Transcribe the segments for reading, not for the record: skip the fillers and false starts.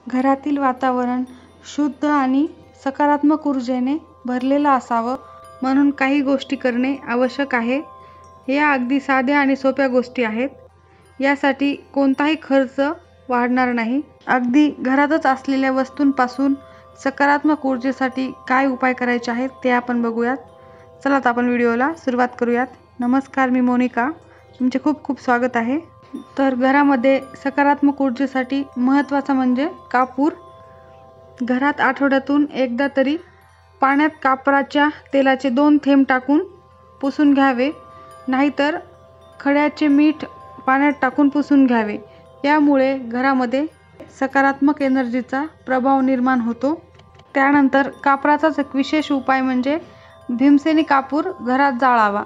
घरातील वातावरण शुद्ध आणि सकारात्मक ऊर्जेने भरलेलं असावं म्हणून काही गोष्टी करणे आवश्यक आहे. या अगदी साध्या आणि सोप्या गोष्टी आहेत. यासाठी कोणताही खर्च वाढणार नाही. अगदी घरातच असलेल्या वस्तूंपासून सकारात्मक ऊर्जेसाठी काय उपाय करायचे आहेत ते आपण बघूयात. चला आता आपण व्हिडिओला सुरुवात करूयात. नमस्कार, मी मोनिका. तुमचे खूप खूप स्वागत आहे. तर घरामध्ये सकारात्मक ऊर्जेसाठी महत्त्वाचं म्हणजे कापूर. घरात आठवड्यातून एकदा तरी पाण्यात कापराच्या तेलाचे 2 थेंब टाकून पुसून घ्यावे, नाहीतर खड्याचे मीठ पाण्यात टाकून पुसून घ्यावे. यामुळे घरामध्ये सकारात्मक एनर्जीचा प्रभाव निर्माण होतो. त्यानंतर कापराचाच एक विशेष उपाय म्हणजे भीमसेनी कापूर घरात जाळावा.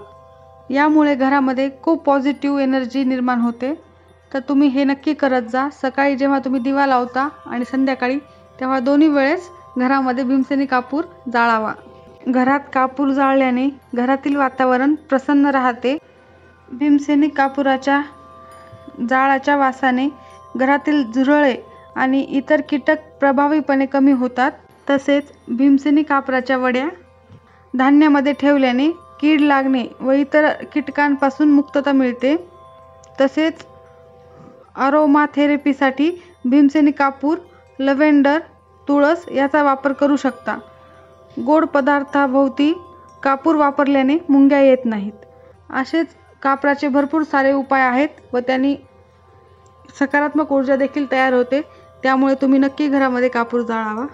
यामुळे घरामध्ये खूप पॉझिटिव्ह एनर्जी निर्माण होते. तर तुम्ही हे नक्की करत जा. सकाळी जेव्हा तुम्ही दिवा लावता आणि संध्याकाळी, तेव्हा दोन्ही वेळेस घरामध्ये भीमसेनी कापूर जाळावा. घरात कापूर जाळल्याने घरातील वातावरण प्रसन्न राहते. भीमसेनी कापुराच्या जाळाच्या वासाने घरातील झुरळे आणि इतर कीटक प्रभावीपणे कमी होतात. तसेच भीमसेनी कापराच्या वड्या धान्यामध्ये ठेवल्याने कीड लागणे व इतर कीटकांपासून मुक्तता मिळते. तसेच अरोमा थेरपीसाठी भीमसेनी कापूर, लव्हेंडर, तुळस याचा वापर करू शकता. गोड पदार्थाभोवती कापूर वापरल्याने मुंग्या येत नाहीत. असेच कापराचे भरपूर सारे उपाय आहेत व त्यांनी सकारात्मक ऊर्जा देखील तयार होते. त्यामुळे तुम्ही नक्की घरामध्ये कापूर जाळावा.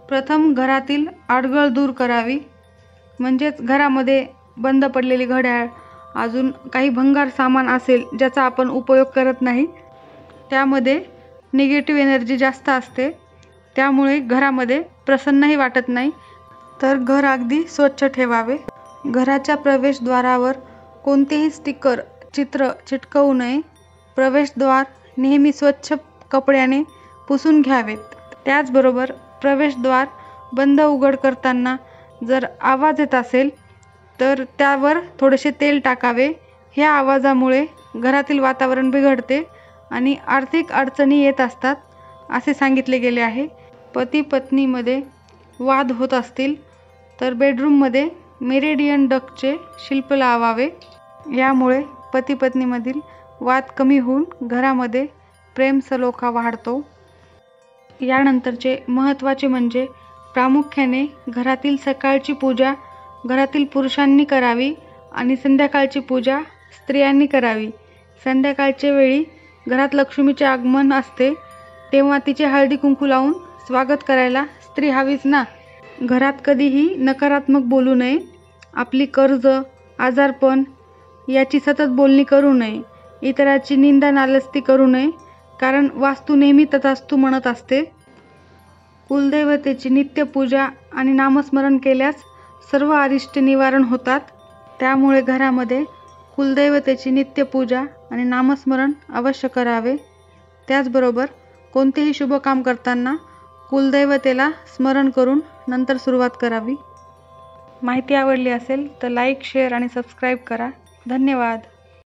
प्रथम घरातील अडगळ दूर करावी. म्हणजेच घरामध्ये बंद पडलेली घड्याळ, अजून काही भंगार सामान असेल ज्याचा आपण उपयोग करत नाही, त्यामध्ये निगेटिव्ह एनर्जी जास्त असते. त्यामुळे घरामध्ये प्रसन्नही वाटत नाही. तर घर अगदी स्वच्छ ठेवावे. घराच्या प्रवेशद्वारावर कोणतेही स्टिकर, चित्र चिटकवू नये. प्रवेशद्वार नेहमी स्वच्छ कपड्याने पुसून घ्यावेत. त्याचबरोबर प्रवेशद्वार बंद उघड करताना जर आवाज येत असेल तर त्यावर थोडेसे तेल टाकावे. ह्या आवाजामुळे घरातील वातावरण बिघडते आणि आर्थिक अडचणी येत असतात असे सांगितले गेले आहे. पती पत्नीमध्ये वाद होत असतील तर बेडरूममध्ये मेरिडियन डकचे शिल्प लावावे. यामुळे पती पत्नीमधील वाद कमी होऊन घरामध्ये प्रेम सलोखा वाढतो. यानंतरचे महत्त्वाचे म्हणजे प्रामुख्याने घरातील सकाळची पूजा घरातील पुरुषांनी करावी आणि संध्याकाळची पूजा स्त्रियांनी करावी. संध्याकाळच्या वेळी घरात लक्ष्मीचे आगमन असते, तेव्हा तिचे हळदी कुंकू लावून स्वागत करायला स्त्री हवीच ना. घरात कधीही नकारात्मक बोलू नये. आपली कर्ज, आजारपण याची सतत बोलणी करू नये. इतराची निंदा नालस्ती करू नये, कारण वास्तू नेहमी तथास्तु म्हणत असते. कुलदैवतेची नित्यपूजा आणि नामस्मरण केल्यास सर्व अरिष्ट निवारण होतात. त्यामुळे घरामध्ये कुलदैवतेची नित्यपूजा आणि नामस्मरण अवश्य करावे. त्याचबरोबर कोणतेही शुभ काम करताना कुलदैवतेला स्मरण करून नंतर सुरुवात करावी. माहिती आवडली असेल तर लाईक, शेअर आणि सबस्क्राईब करा. धन्यवाद.